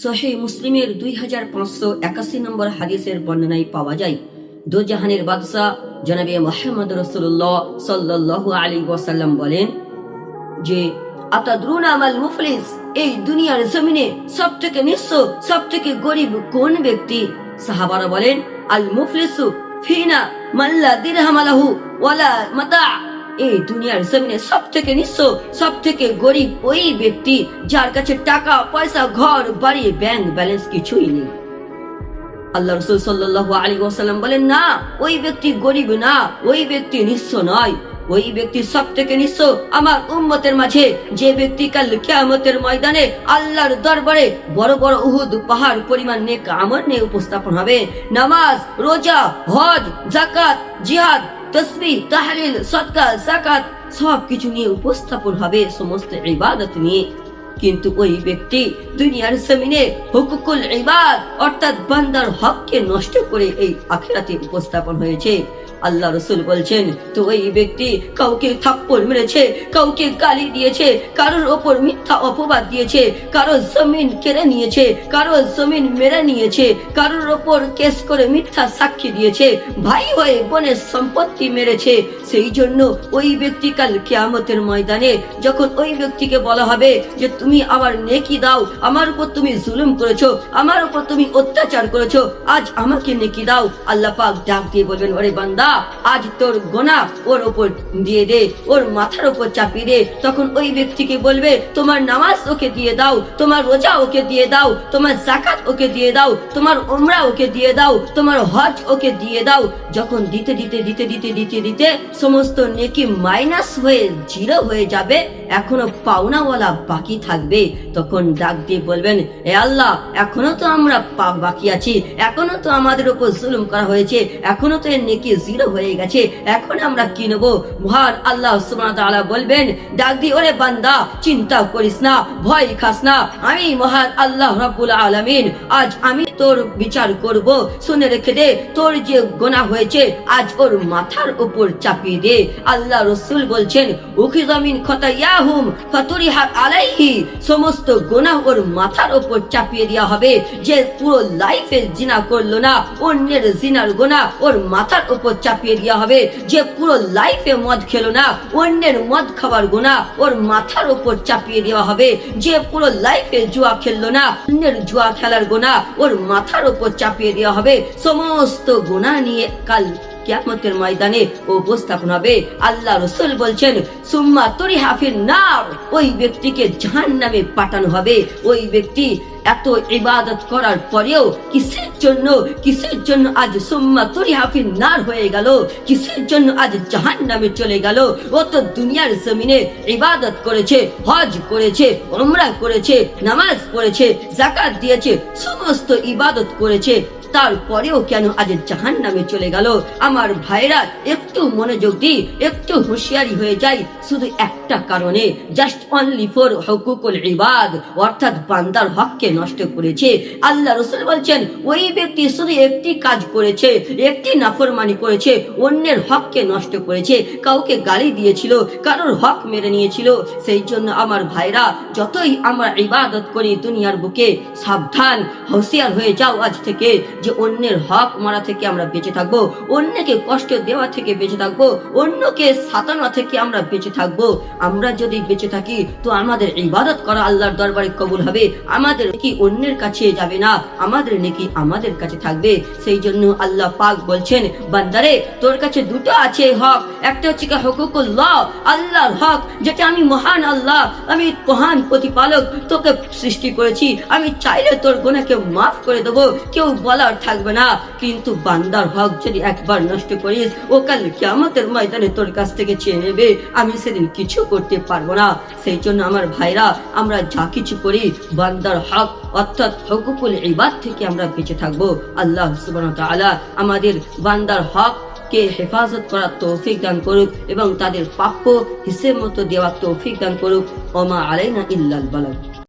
সহিহ মুসলিমের 2581 নম্বর হাদিসের বর্ণনায় পাওয়া যায়, দো জাহানের বাদশাহ জনাবে মুহাম্মদ রাসূলুল্লাহ সাল্লাল্লাহু আলাইহি ওয়াসাল্লাম বলেন যে আতাদরুনা মাল মুফলিস, এই দুনিয়ার জমিনে সবথেকে নিঃস্ব সবথেকে গরিব কোন ব্যক্তি? সাহাবারা বলেন আল মুফলিসু ফিনা মান লা দিরহাম লাহু ওয়ালা মাতা। এই দুনিয়ার জমিনে সবথেকে নিঃস্ব সবথেকে গরিব ওই ব্যক্তি যার কাছে টাকা পয়সা ঘর বাড়ি ব্যাংক ব্যালেন্স কিছুই নেই। আল্লাহ রাসূল সাল্লাল্লাহু আলাইহি ওয়াসাল্লাম বলেন না, ওই ব্যক্তি গরিব না, ওই ব্যক্তি নিঃস্ব নয়, ওই ব্যক্তি সবথেকে নিঃস্ব আমার উম্মতের মাঝে যে ব্যক্তি কাল কিয়ামতের ময়দানে আল্লাহর দরবারে বড় বড় উহুদ পাহাড় পরিমাণ নেক আমল নিয়ে উপস্থাপন হবে। নামাজ, রোজা, হজ, যাকাত, জিহাদ, তাসবিহ, তাহলিল, সাদকা, যাকাত সবকিছু নিয়ে উপস্থাপন হবে, সমস্ত ইবাদত নিয়ে। কিন্তু ওই ব্যক্তি দুনিয়ার জমিনে হুকুকুল ইবাদ অর্থাৎ বান্দার হককে নষ্ট করে এই আখিরাতে উপস্থাপন হয়েছে। আল্লাহ রাসূল বলছেন, তো ওই ব্যক্তি কাউকে থাপ্পড় মেরেছে, কাউকে গালি দিয়েছে, কারোর ওপর মিথ্যা অপবাদ দিয়েছে, কারোর জমিন কেড়ে নিয়েছে, কারোর জমিন মেরে নিয়েছে, কারোর ওপর কেস করে মিথ্যা সাক্ষী দিয়েছে, ভাই হয়ে বোনের সম্পত্তি মেরেছে। সেই জন্য ওই ব্যক্তি কাল কিয়ামতের ময়দানে যখন ওই ব্যক্তিকে বলা হবে যে তুমি আবার নেকি দাও, আমার উপর তুমি জুলুম করেছো, আমার উপর তুমি অত্যাচার করেছো, আজ আমাকে নেকি দাও, আল্লাহ পাক ডাক দিয়ে বলবেন, ওরে বান্দা আজ তোর গোনা ওর উপর দিয়ে দে, ওর মাথার উপর চাপিয়ে দে। তখন ওই ব্যক্তিকে বলবে তোমার নামাজ ওকে দিয়ে দাও, তোমার রোজা ওকে দিয়ে দাও, তোমার যাকাত ওকে দিয়ে দাও, তোমার উমরা ওকে দিয়ে দাও, তোমার হজ ওকে দিয়ে দাও। যখন দিতে দিতে দিতে দিতে দিতে দিতে সমস্ত নেকি মাইনাস হয়ে জিরো হয়ে যাবে, এখনো পাওনাওয়ালা বাকি থাকবে, তখন ডাক দিয়ে বলবেন, এ আল্লাহ এখনো তো আমরা বাকি আছি, এখনো তো আমাদের উপর জুলুম করা হয়েছে, এখনো তো এর নেকি জিরো হয়ে গেছে, এখন আমরা কি নেব? মহান আল্লাহ সুবহানাহু ওয়া তাআলা বলবেন ডাক দিয়ে, ওরে বান্দা চিন্তা করিস না, ভয় খাস না, আমি মহান আল্লাহ রাব্বুল আলামিন আজ আমি তোর বিচার করব, শুনে রেখে দে, তোর যে গুনাহ হয়েছে আজ ওর মাথার উপর চাপিয়ে দে। আল্লাহ রাসূল বলছেন উখিযা মিন খাতায়াহুম ফাতুরিহা আলাইহি, সমস্ত গুনাহ ওর মাথার উপর চাপিয়ে দেওয়া হবে। যে পুরো লাইফে জিনা করলো না, অন্যের জিনার গুনাহ ওর মাথার উপর চাপিয়ে দেওয়া হবে। যে পুরো লাইফে মদ খেলো না, অন্যের মদ খাবার গুনাহ ওর মাথার উপর চাপিয়ে দেওয়া হবে। যে পুরো লাইফে জুয়া খেললো না, অন্যের জুয়া খেলার গুনাহ ওর মাথার উপর চাপিয়ে দেওয়া হবে। সমস্ত গুনাহ নিয়ে কাল কিয়ামতের ময়দানে উপস্থাপন হবে। আল্লাহ রাসূল বলছেন সুম্মা তুরিহা ফিন নার, ওই ব্যক্তিকে জাহান্নামে পাঠানো হবে। ওই ব্যক্তি এত ইবাদত করার পরেও কিসের জন্য আজ সুম্মা তুরিহা ফিন নার হয়ে গেল? কিসের জন্য আজ জাহান্নামে চলে গেল? ও তো দুনিয়ার জমিনে ইবাদত করেছে, হজ করেছে, উমরা করেছে, নামাজ পড়েছে, যাকাত দিয়েছে, সমস্ত ইবাদত করেছে, তারপরেও কেন আজ জাহান্নামে চলে গেল? আমার ভাইরা একটু মনোযোগ দি, একটু হুঁশিয়ারি হয়ে যাই, শুধু একটা কারণে, জাস্ট অনলি ফর হুকুকুল ইবাদ অর্থাৎ বান্দার হককে নষ্ট করেছে। আল্লাহ রাসূল বলছেন ওই ব্যক্তি শুধু একটি কাজ করেছে, একটি নাফরমানি করেছে, অন্যের হককে নষ্ট করেছে, কাউকে গালি দিয়েছিল, কারোর হক মেরে নিয়েছিল। সেই জন্য আমার ভাইরা যতই আমরা ইবাদত করি দুনিয়ার বুকে, সাবধান হুঁশিয়ার হয়ে যাও আজ থেকে যে অন্যের হক মারা থেকে আমরা বেঁচে থাকবো, অন্যকে কষ্ট দেওয়া থেকে বেঁচে থাকবো, অন্যকে সাতানো থেকে আমরা বেঁচে থাকবো। আমরা যদি বেঁচে থাকি তো আমাদের ইবাদত করা আল্লাহর দরবারে কবুল হবে, আমাদের নেকি অন্যের কাছে যাবে না, আমাদের নেকি আমাদের কাছে থাকবে। সেই জন্য আল্লাহ পাক বলছেন বান্দারে তোর কাছে দুটো আছে হক, একটা হচ্ছে হুকুকুল্লাহ, আল্লাহর হক, যেটা আমি মহান আল্লাহ, আমি মহান প্রতিপালক তোকে সৃষ্টি করেছি, আমি চাইলে তোর গুনাহকে মাফ করে দেবো, কেউ বলার থাকবে না। কিন্তু বান্দার হক যদি একবার নষ্ট করিস, ও কাল কিয়ামতের ময়দানে তোর কাছ থেকে চেয়ে নেবে, আমি সেদিন কিছু করতে পারবো না। সেই জন্য আমার ভাইরা আমরা যা কিছু করি বান্দার হক অর্থাৎ হুকুকুল ইবাদ থেকে আমরা বেঁচে থাকবো। আল্লাহ সুবহানাহু ওয়া তাআলা আমাদের বান্দার হক কে হেফাজত করার তৌফিক দান করুক এবং তাদের প্রাপ্য হিসেব মতো দেওয়ার তৌফিক দান করুক। ওমা আলাইনা ইল্লাল বালাগ।